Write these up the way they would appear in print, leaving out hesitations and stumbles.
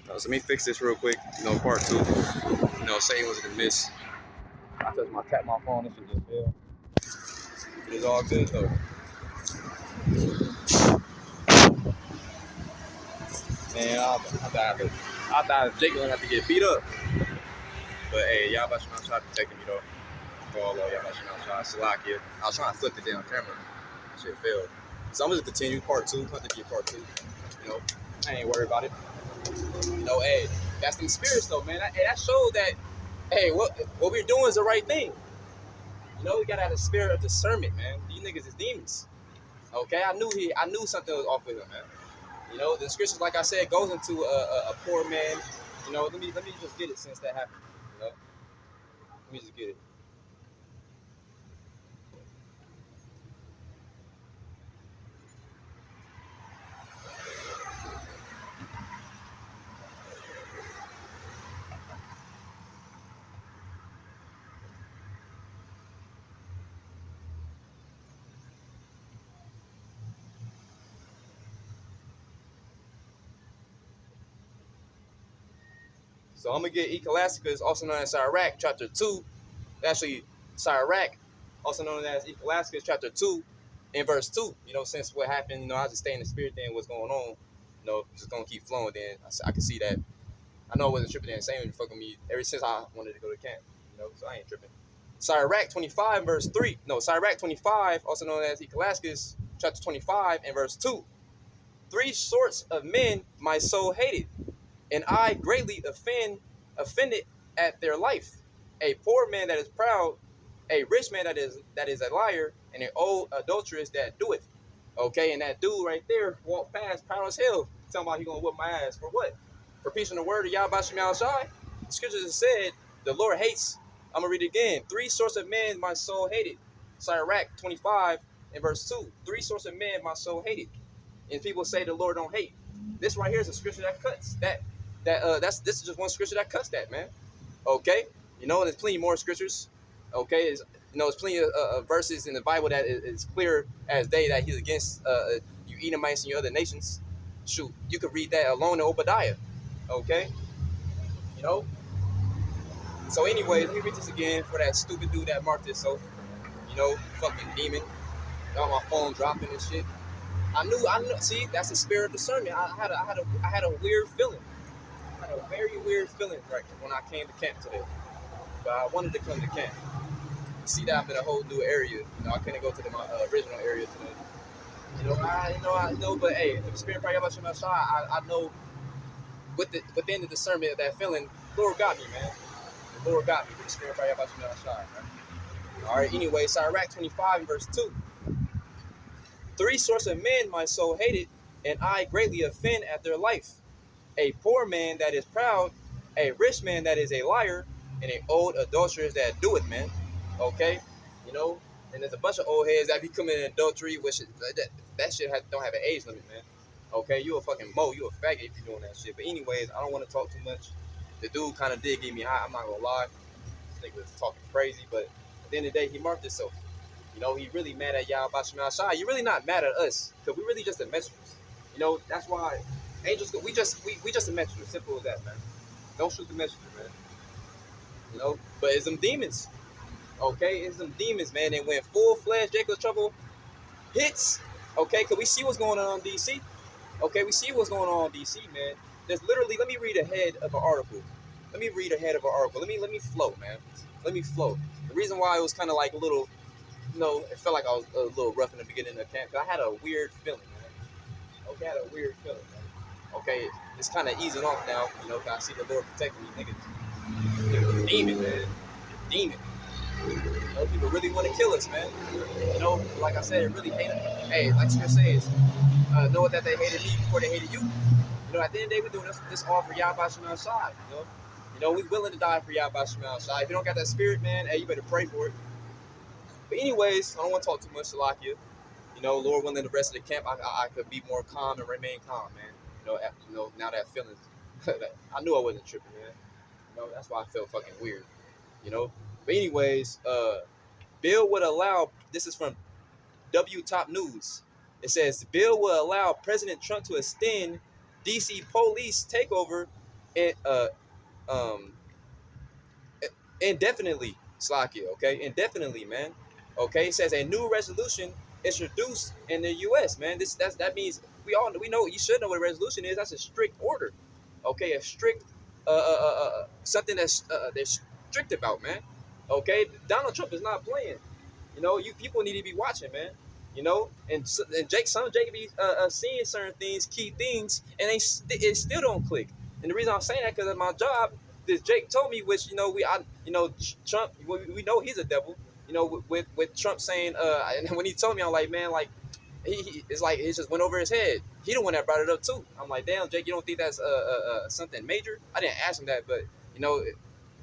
So let me fix this real quick. Part two. Say it was a miss. I tapped my phone. This shit just failed. It's all good though. Man, I thought Jake gonna have to get beat up. But hey, y'all about to try protecting me though. Y'all about to try Salakia. I was trying to flip the damn camera. Shit failed. So I'm just continue part two. I'm to get part two. I ain't worried about it. Hey, that's the spirits though, man. That showed that, hey, what we're doing is the right thing. We gotta have a spirit of discernment, man. These niggas is demons. Okay, I knew something was off with him, man. The scriptures, like I said, goes into a poor man. Let me just get it since that happened. Let me just get it. So I'm gonna get Ecolasticus, also known as Sirach, chapter 2. Actually, Sirach, also known as Ecolasticus, chapter 2, in verse 2. Since what happened, I just stay in the spirit thing, what's going on, just gonna keep flowing. Then I can see that. I know I wasn't tripping and saying fucking me ever since I wanted to go to camp, so I ain't tripping. Sirach 25, verse 3. No, Sirach 25, also known as Ecolasticus, chapter 25, and verse 2. 3 sorts of men my soul hated, and I greatly offended at their life. A poor man that is proud, a rich man that is a liar, and an old adulteress that doeth. Okay, and that dude right there walked past proud as hell, talking about he gonna whip my ass for what? For preaching the word of Yahweh Shem Shai. The scriptures have said the Lord hates. I'm gonna read it again. 3 sorts of men my soul hated. Sirach 25 and verse 2. 3 sorts of men my soul hated. And people say the Lord don't hate. This right here is a scripture that cuts that. This is just one scripture that cuts that, man. Okay, and there's plenty more scriptures. Okay, there's plenty of verses in the Bible that is clear as day that he's against you Edomites and your other nations. Shoot, you could read that alone in Obadiah. Okay, you know. So anyway, let me read this again for that stupid dude that marked this. So, fucking demon. Got my phone dropping and shit. I knew. See, that's the spirit of discernment. I had a weird feeling. I had a very weird feeling right when I came to camp today. But I wanted to come to camp. See that I'm in a whole new area. I couldn't go to my original area today. I know. But hey, the spirit probably about you outside. I know within the discernment of that feeling, Lord got me, man. The Lord got me. The spirit probably about you outside, man. All right. Anyway, Sirach 25 verse 2. 3 sorts of men my soul hated, and I greatly offend at their life. A poor man that is proud, a rich man that is a liar, and an old adulteress that do it, man. Okay? And there's a bunch of old heads that be committing adultery, which that shit don't have an age limit, man. Okay? You a fucking mo, you a faggot if you're doing that shit. But anyways, I don't want to talk too much. The dude kind of did get me high, I'm not gonna lie. This nigga was talking crazy, but at the end of the day, he marked himself. He really mad at y'all about Shemal Shai. You're really not mad at us, because we really just the messengers. That's why angels, we just a messenger. Simple as that, man. Don't shoot the messenger, man. But it's them demons. Okay, it's them demons, man. They went full-fledged Jacob's trouble hits. Okay, because we see what's going on in DC. Okay, we see what's going on in DC, man. There's literally, let me read ahead of an article. Let me Let me flow, man. Let me flow. The reason why it was kind of like a little, it felt like I was a little rough in the beginning of camp. I had a weird feeling, man. Okay, I had a weird feeling, man. Okay, it's kind of easing off now, because I see the Lord protecting me, niggas. Demon, man. Demon. People really want to kill us, man. Like I said, really hate us. Hey, like Scripture says, know that they hated me before they hated you. At the end of the day, we're doing this all for Yahweh Shemal Shai. We willing to die for Yahweh Shemal Shai. If you don't got that spirit, man, hey, you better pray for it. But anyways, I don't want to talk too much, Salakia. Lord willing, the rest of the camp, I could be more calm and remain calm, man. Now that feeling, I knew I wasn't tripping, man. That's why I felt fucking weird. But anyways, bill would allow. This is from W Top News. It says the bill will allow President Trump to extend DC police takeover and um indefinitely, Slakia, okay? Indefinitely, man. Okay, it says a new resolution introduced in the US, man. That means we know, you should know what a resolution is. That's a strict order. Okay, a strict something that's they're strict about, man. Okay, Donald Trump is not playing. You know, you people need to be watching, man. You know, and Jake, some Jake be seeing certain things, key things, and it still don't click. And the reason I'm saying that because of my job, this Jake told me, which Trump, we know he's a devil. You know, with Trump saying, and when he told me, I'm like, man, like it's like it just went over his head. He the one that brought it up too. I'm like, damn, Jake, you don't think that's something major? I didn't ask him that, but you know,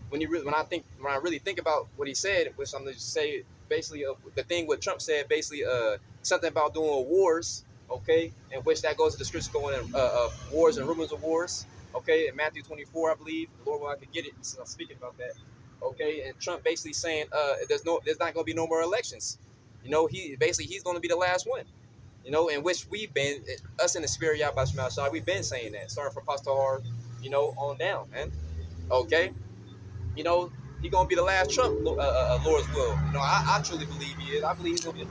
when I really think about what he said, which I'm gonna just say basically the thing what Trump said, basically something about doing wars, okay, in which that goes to the scripture going in wars and rumors of wars, okay, in Matthew 24, I believe. Lord, well, I could get it since I'm speaking about that, okay, and Trump basically saying there's not gonna be no more elections, you know, he's gonna be the last one. You know, in which we've been, us in the spirit, Yahweh Shema Shai, we've been saying that. Starting from Pastor R, you know, on down, man. Okay, you know, he gonna be the last Trump, Lord's will. You know, I truly believe he is. I believe he's gonna be.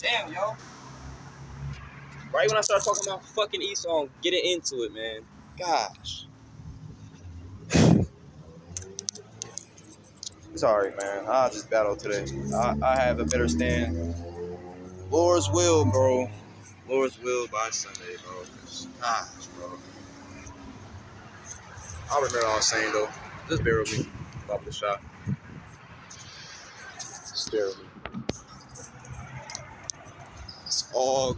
Damn, yo. Right when I start talking about fucking Esau, getting into it, man. Gosh. Sorry, man. I'll just battle today. I have a better stand. Lord's will, bro. Lord's will by Sunday, bro. Gosh, bro. I remember what I was saying, though. Just bear with me. Top of the shot. Just bear with me. It's all